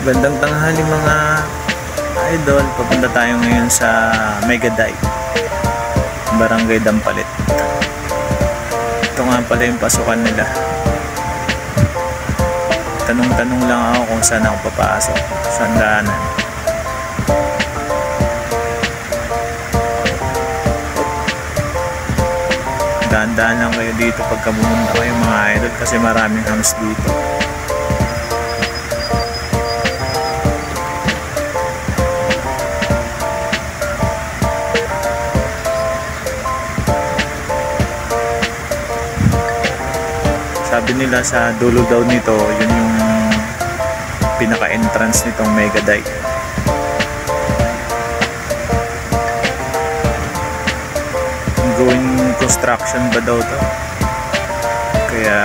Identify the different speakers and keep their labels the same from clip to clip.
Speaker 1: Gandang tanghali mga idol, papunta tayo ngayon sa Megadite, Barangay Dampalit. Ito nga pala yung pasukan nila. Tanong-tanong lang ako kung saan ako papasok, saan daanan. Daan-daan lang kayo dito pagka pumunta kayo mga idol, kasi maraming hams dito. Sabi nila sa dulo daw nito, yun yung pinaka-entrance nitong Megadite. Going construction ba daw to? Kaya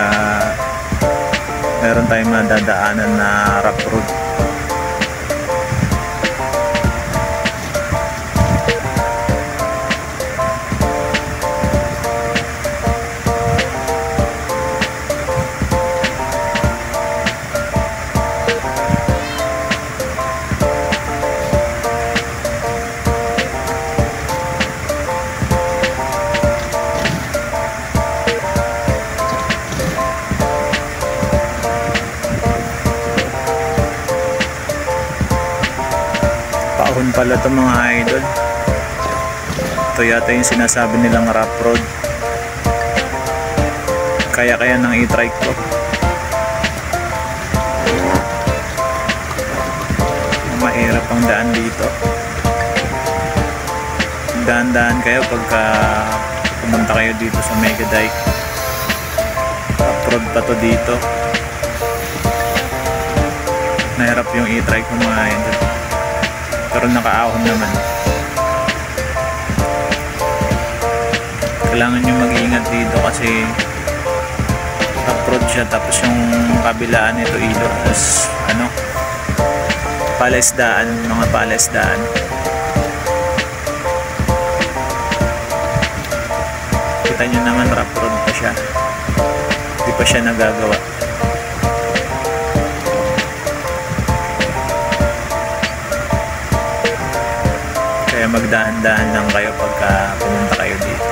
Speaker 1: meron tayong madadaanan na rough road. Paahon pala ito mga idol. Ito yata yung sinasabi nilang rough road. Kaya nang i-trike ko. Mahirap ang daan dito. Daan-daan kayo pagka pumunta kayo dito sa Megadite. Rough road pa to dito. Nahirap yung i-trike ko mga idol. Pero nakaahon naman. Kailangan nyo mag-iingat dito kasi rough siya, tapos yung kabilaan nito ilog, tapos palesdaan, mga palesdaan. Kita nyo naman rough road pa siya, hindi pa siya nagagawa. Kaya magdahan-dahan lang kayo pagka pumunta kayo dito.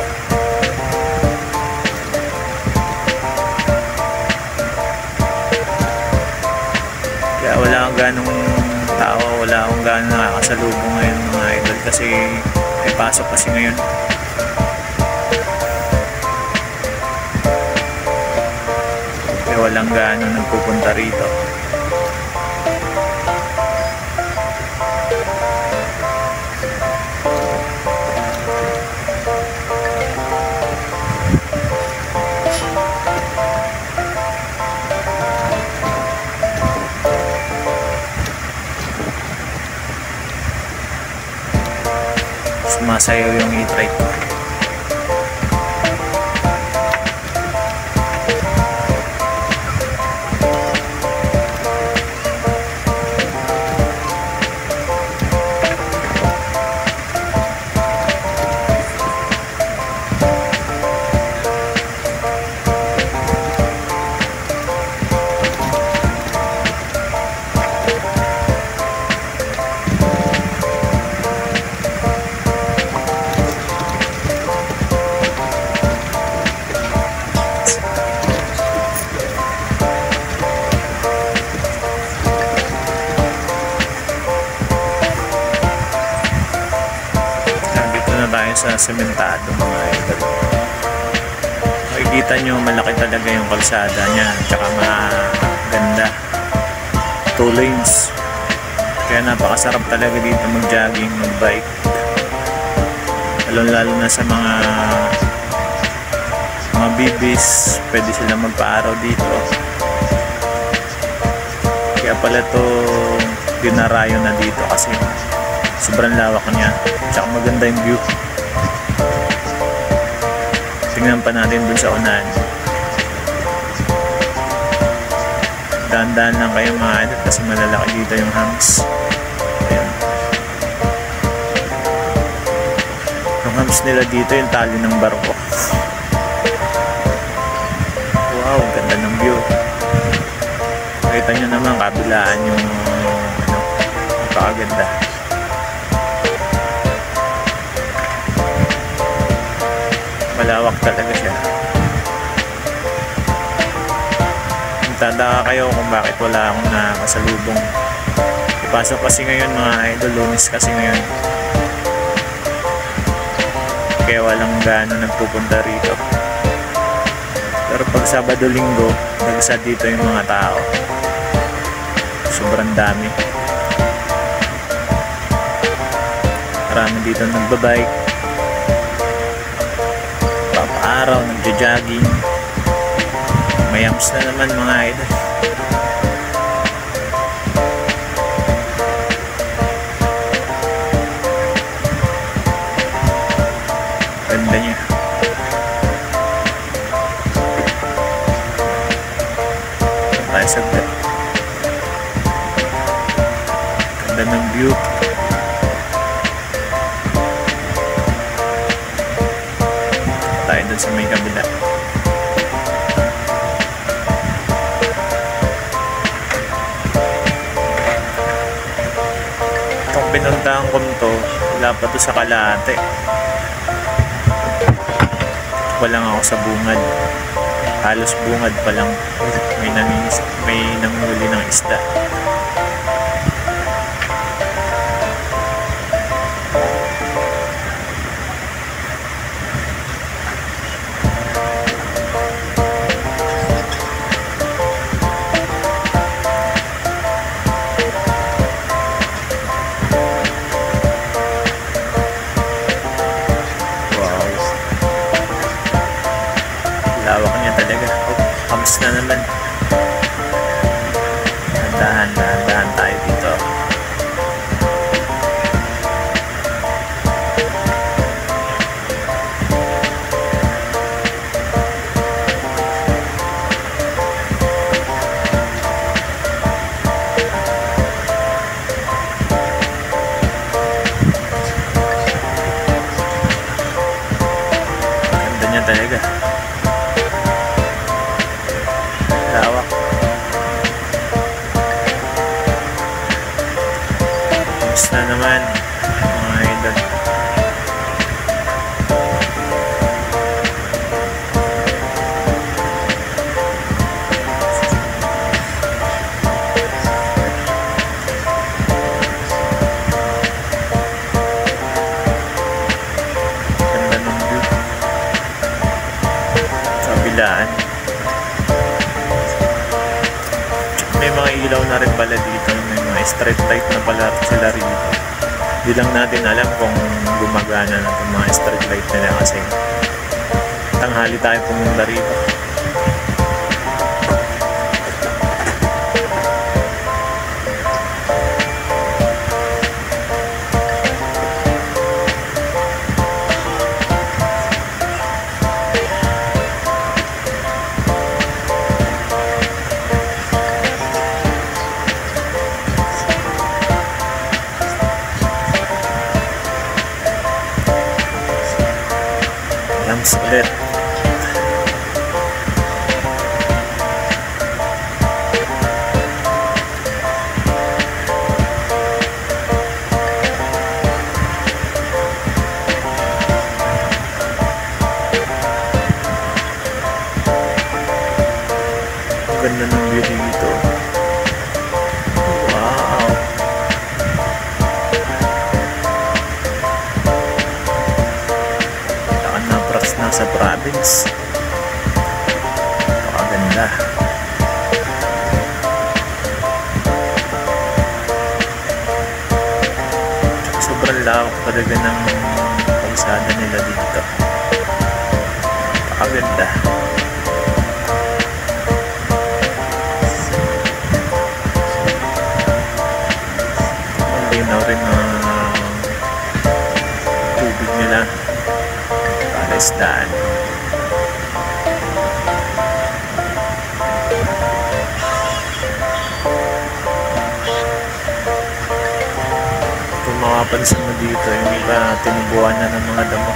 Speaker 1: Kaya wala akong ganong tao, wala akong ganong nakakasalubong ngayon mga idol, kasi may pasok kasi ngayon. Kaya walang ganong nagpupunta rito. Sumasayaw yung e-trike ko. Tayo sa sementado mga idol. Makikita nyo malaki talaga yung kalsada nya, tsaka maganda, 2 lanes. Kaya napakasarap talaga dito mag-jogging, mag-bike, lalo na sa mga bibis. Pwede sila magpa-araw dito. Kaya pala to dinarayo na dito kasi sobrang lawak niya, tsaka maganda yung view. Tingnan pa natin dun sa unahan. Dahan-dahan lang kayo mga idol kasi malalaki dito yung hams. Ayan. Yung hams nila dito yung tali ng barko. Wow, ganda ng view. Kita nyo naman kabilaan yung ano, napakaganda. Malawak talaga siya. Tanda kayo kung bakit wala akong nakasalubong. Ipasok kasi ngayon mga idol, Lunes kasi ngayon. Kaya walang gaano nagpupunta rito. Pero pag Sabado Linggo, nagsa dito yung mga tao. Sobrang dami. Marami dito nagbabike, papaaraw, nagja-jogging. Mayams na naman mga idol. Ganda niya. Tayo saglit. Ganda ng view. Tayo dun sa may kabila. Itong pinuntahan ko to, wala pa to sa Kalate. Walang ako sa bungad. Halos bungad pa lang. May nanghuli ng isda. Lawak niya talaga. Hams na naman. Dahan tayo dito. Ganda niya talaga. Lawak. Tapos na naman mga idol. Ganda ng view. Kabilaan. May mga ilaw na rin pala dito. May mga street light na pala sila rito. Hindi lang natin alam kung gumagana na itong mga street light nila kasi tanghali tayo pumunta rito. Yams ulit. Ang ganda ng view dito. Wow. Nasa province. Napakaganda. Sobrang lawak talaga ng kalsada nila dito. Napakaganda. Ang linaw rin ng tubig nila. Palestaan. Kung makapansin mo dito, yung iba tinubuan na ng mga damo.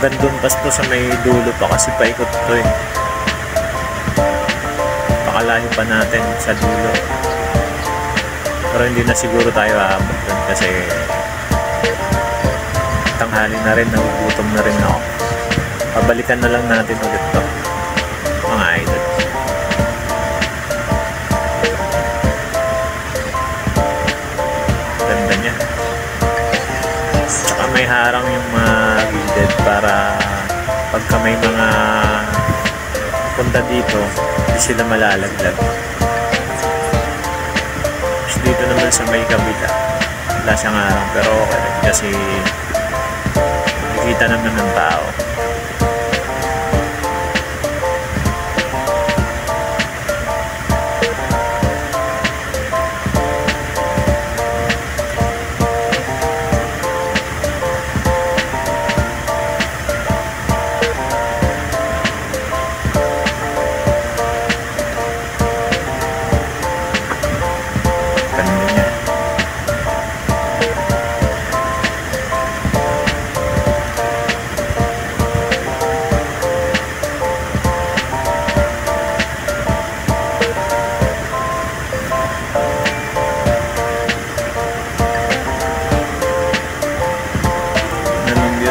Speaker 1: hanggang doon pa to sa may dulo pa kasi paikot to eh. Pakalayo pa natin sa dulo. Pero hindi na siguro tayo aabot doon kasi tanghali na rin, nagugutom na rin ako. Pabalikan na lang natin ulit to, mga idol. Ganda niya. Tsaka may harang yung mga gilid para pagka may mga punta dito, hindi sila malalaglag. Tapos dito naman sa may kabila, wala siyang harang pero okay kasi nakikita naman ng tao.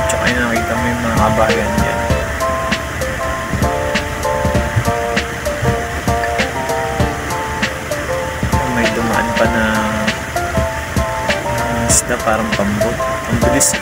Speaker 1: Tsaka yung nakita mo yung mga kabayan dyan. May dumaan pa na isda parang pambot. Ang bilis.